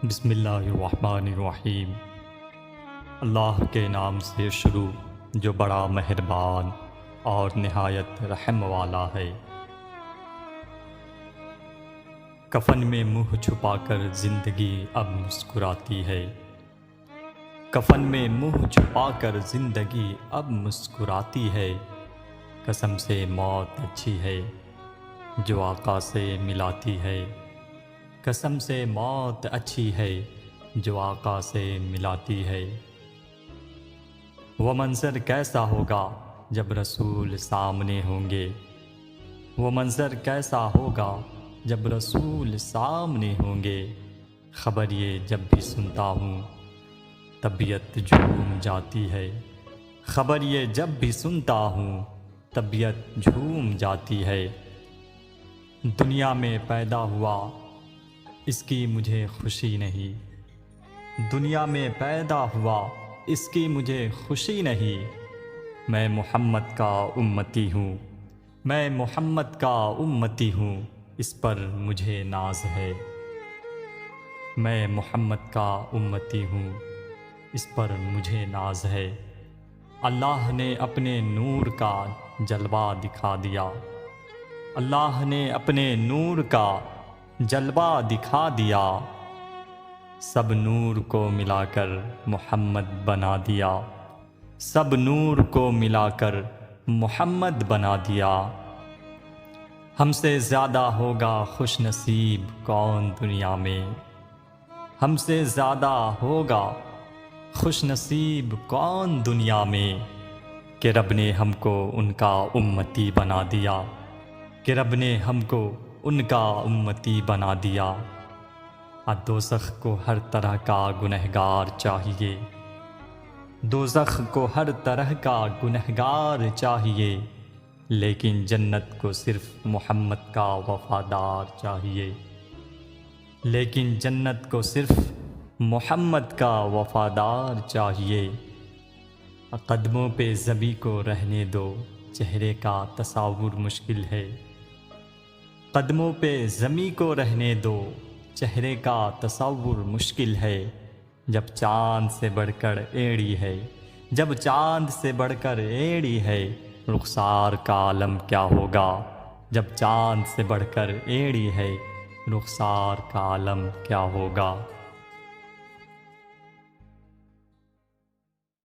بسم اللہ الرحمن الرحیم۔ اللہ کے نام سے شروع جو بڑا مہربان اور نہایت رحم والا ہے۔ کفن میں منہ چھپا کر زندگی اب مسکراتی ہے۔ کفن میں منہ چھپا کر زندگی اب مسکراتی ہے۔ قسم سے موت اچھی ہے جو آقا سے ملاتی ہے۔ قسم سے موت اچھی ہے جو آقا سے ملاتی ہے۔ وہ منظر کیسا ہوگا جب رسول سامنے ہوں گے۔ وہ منظر کیسا ہوگا جب رسول سامنے ہوں گے۔ خبر یہ جب بھی سنتا ہوں طبیعت جھوم جاتی ہے۔ خبر یہ جب بھی سنتا ہوں طبیعت جھوم جاتی ہے۔ دنیا میں پیدا ہوا اس کی مجھے خوشی نہیں۔ دنیا میں پیدا ہوا اس کی مجھے خوشی نہیں۔ میں محمد کا امتی ہوں۔ میں محمد کا امتی ہوں، اس پر مجھے ناز ہے۔ میں محمد کا امتی ہوں، اس پر مجھے ناز ہے۔ اللہ نے اپنے نور کا جلوہ دکھا دیا۔ اللہ نے اپنے نور کا جلوہ دکھا دیا۔ سب نور کو ملا کر محمد بنا دیا۔ سب نور کو ملا کر محمد بنا دیا۔ ہم سے زیادہ ہوگا خوش نصیب کون دنیا میں۔ ہم سے زیادہ ہوگا خوش نصیب کون دنیا میں، کہ رب نے ہم کو ان کا امتی بنا دیا۔ کہ رب نے ہم کو ان کا امتی بنا دیا۔ دوزخ کو ہر طرح کا گنہگار چاہیے۔ دوزخ کو ہر طرح کا گنہگار چاہیے، لیکن جنت کو صرف محمد کا وفادار چاہیے۔ لیکن جنت کو صرف محمد کا وفادار چاہیے۔ قدموں پہ زبی کو رہنے دو، چہرے کا تصور مشکل ہے۔ قدموں پہ زمیں کو رہنے دو، چہرے کا تصور مشکل ہے۔ جب چاند سے بڑھ کر ایڑی ہے، جب چاند سے بڑھ کر ایڑی ہے، رخسار کا عالم کیا ہوگا۔ جب چاند سے بڑھ کر ایڑی ہے، رخسار کا عالم کیا ہوگا۔